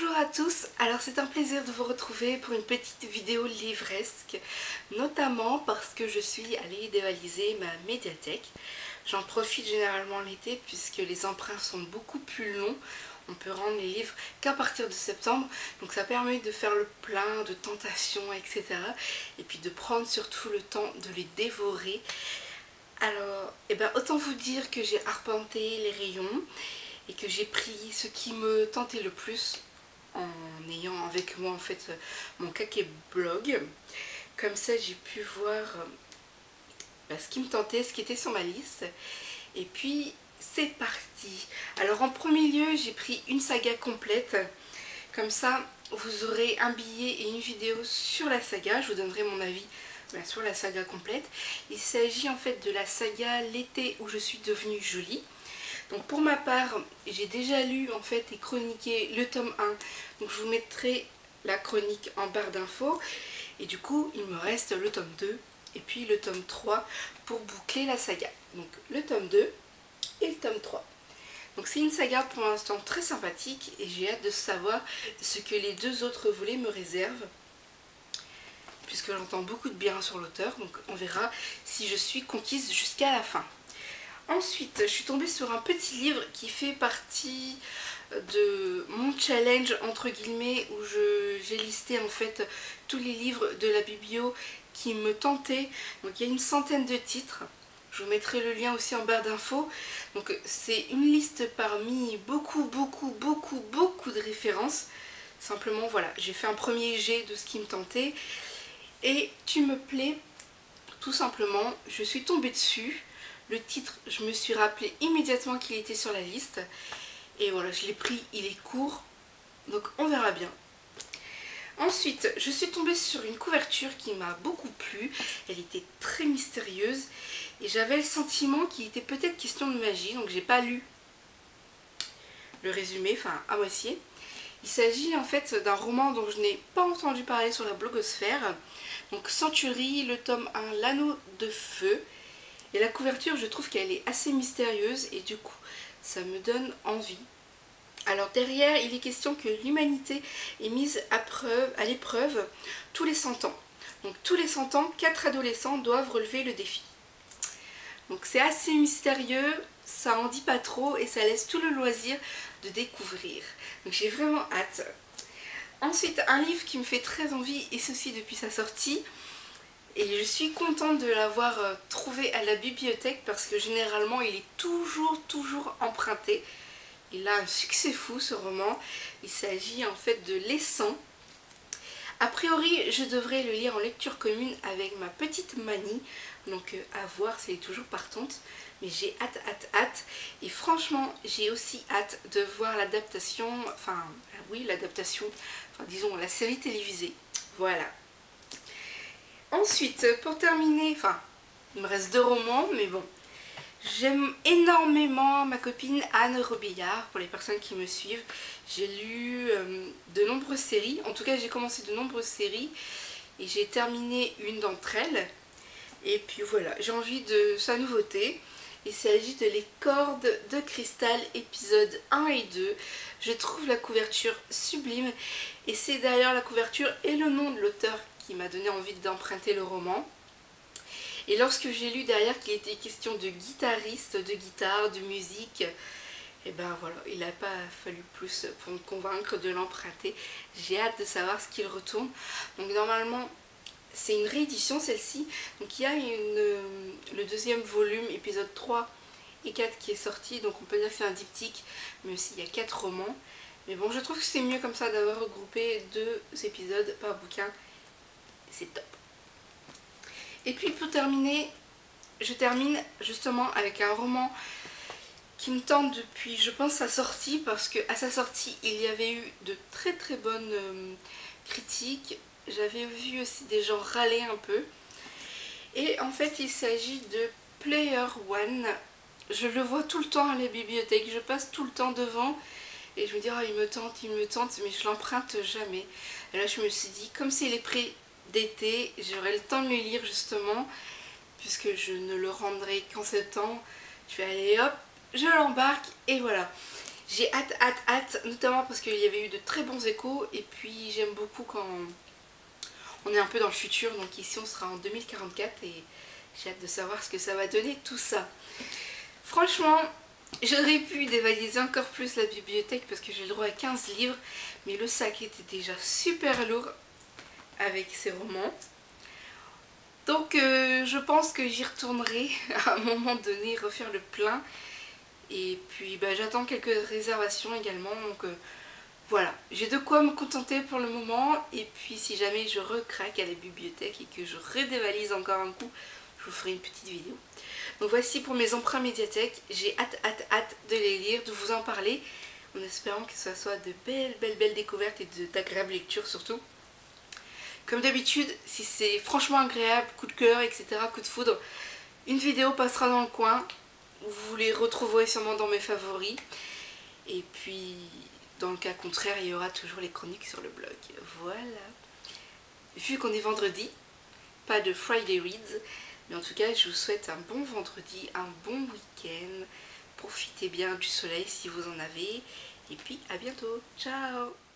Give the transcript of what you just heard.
Bonjour à tous, alors c'est un plaisir de vous retrouver pour une petite vidéo livresque, notamment parce que je suis allée dévaliser ma médiathèque. J'en profite généralement l'été puisque les emprunts sont beaucoup plus longs. On peut rendre les livres qu'à partir de septembre, donc ça permet de faire le plein de tentations, etc. Et puis de prendre surtout le temps de les dévorer. Alors, autant vous dire que j'ai arpenté les rayons et que j'ai pris ce qui me tentait le plus en ayant avec moi en fait mon Kake blog. Comme ça j'ai pu voir ce qui me tentait, ce qui était sur ma liste. Et puis c'est parti. Alors en premier lieu j'ai pris une saga complète. Comme ça vous aurez un billet et une vidéo sur la saga. Je vous donnerai mon avis sur la saga complète. Il s'agit en fait de la saga L'été où je suis devenue jolie. Donc pour ma part, j'ai déjà lu en fait et chroniqué le tome 1. Donc je vous mettrai la chronique en barre d'infos. Et du coup, il me reste le tome 2 et puis le tome 3 pour boucler la saga. Donc le tome 2 et le tome 3. Donc c'est une saga pour l'instant très sympathique et j'ai hâte de savoir ce que les deux autres volets me réservent. Puisque j'entends beaucoup de bien sur l'auteur, donc on verra si je suis conquise jusqu'à la fin. Ensuite, je suis tombée sur un petit livre qui fait partie de mon challenge entre guillemets où j'ai listé en fait tous les livres de la biblio qui me tentaient. Donc il y a une centaine de titres. Je vous mettrai le lien aussi en barre d'infos. Donc c'est une liste parmi beaucoup de références. Simplement voilà, j'ai fait un premier jet de ce qui me tentait. Et Tu me plais, tout simplement, je suis tombée dessus. Le titre, je me suis rappelé immédiatement qu'il était sur la liste. Et voilà, je l'ai pris, il est court. Donc on verra bien. Ensuite, je suis tombée sur une couverture qui m'a beaucoup plu. Elle était très mystérieuse. Et j'avais le sentiment qu'il était peut-être question de magie. Donc j'ai pas lu le résumé, enfin à moitié. Il s'agit en fait d'un roman dont je n'ai pas entendu parler sur la blogosphère. Donc Century, le tome 1, L'Anneau de Feu. Et la couverture, je trouve qu'elle est assez mystérieuse et du coup, ça me donne envie. Alors derrière, il est question que l'humanité est mise à l'épreuve tous les 100 ans. Donc tous les 100 ans, 4 adolescents doivent relever le défi. Donc c'est assez mystérieux, ça en dit pas trop et ça laisse tout le loisir de découvrir. Donc j'ai vraiment hâte. Ensuite, un livre qui me fait très envie et ceci depuis sa sortie. Et je suis contente de l'avoir trouvé à la bibliothèque parce que généralement il est toujours emprunté. Il a un succès fou ce roman. Il s'agit en fait de L'Essent. A priori je devrais le lire en lecture commune avec ma petite Mani. Donc à voir si elle est toujours partante. Mais j'ai hâte. Et franchement j'ai aussi hâte de voir l'adaptation. Enfin oui l'adaptation. Enfin disons la série télévisée. Voilà. Ensuite, pour terminer, il me reste 2 romans, mais bon, j'aime énormément ma copine Anne Robillard, pour les personnes qui me suivent. J'ai lu de nombreuses séries, en tout cas j'ai commencé de nombreuses séries, et j'ai terminé une d'entre elles. Et puis voilà, j'ai envie de sa nouveauté. Il s'agit de Les Cordes de Cristal, épisodes 1 et 2. Je trouve la couverture sublime, et c'est d'ailleurs la couverture et le nom de l'auteur qui m'a donné envie d'emprunter le roman. Et lorsque j'ai lu derrière qu'il était question de guitariste, de guitare, de musique, et ben voilà, il n'a pas fallu plus pour me convaincre de l'emprunter. J'ai hâte de savoir ce qu'il retourne. Donc normalement, c'est une réédition celle-ci. Donc il y a le deuxième volume, épisode 3 et 4 qui est sorti. Donc on peut dire que c'est un diptyque, même s'il y a 4 romans. Mais bon, je trouve que c'est mieux comme ça d'avoir regroupé 2 épisodes par bouquin. C'est top. Et puis pour terminer, je termine justement avec un roman qui me tente depuis, je pense, sa sortie, parce qu'à sa sortie, il y avait eu de très bonnes critiques. J'avais vu aussi des gens râler un peu. Et en fait, il s'agit de Player One. Je le vois tout le temps à la bibliothèque, je passe tout le temps devant. Et je me dis, oh, il me tente, mais je l'emprunte jamais. Et là, je me suis dit, comme c'est les prix d'été, j'aurai le temps de le lire justement, puisque je ne le rendrai qu'en septembre. Je vais aller hop, je l'embarque et voilà. J'ai hâte, notamment parce qu'il y avait eu de très bons échos. Et puis j'aime beaucoup quand on est un peu dans le futur. Donc ici on sera en 2044 et j'ai hâte de savoir ce que ça va donner tout ça. Franchement, j'aurais pu dévaliser encore plus la bibliothèque parce que j'ai le droit à 15 livres. Mais le sac était déjà super lourd avec ces romans. Donc je pense que j'y retournerai à un moment donné, refaire le plein. Et puis j'attends quelques réservations également. Donc voilà, j'ai de quoi me contenter pour le moment. Et puis si jamais je recraque à la bibliothèque et que je redévalise encore un coup, je vous ferai une petite vidéo. Donc voici pour mes emprunts médiathèque. J'ai hâte de les lire, de vous en parler. En espérant que ce soit de belles découvertes et d'agréables lectures surtout. Comme d'habitude, si c'est franchement agréable, coup de cœur, etc., coup de foudre, une vidéo passera dans le coin. Vous les retrouverez sûrement dans mes favoris. Et puis, dans le cas contraire, il y aura toujours les chroniques sur le blog. Voilà. Vu qu'on est vendredi, pas de Friday Reads. Mais en tout cas, je vous souhaite un bon vendredi, un bon week-end. Profitez bien du soleil si vous en avez. Et puis, à bientôt. Ciao!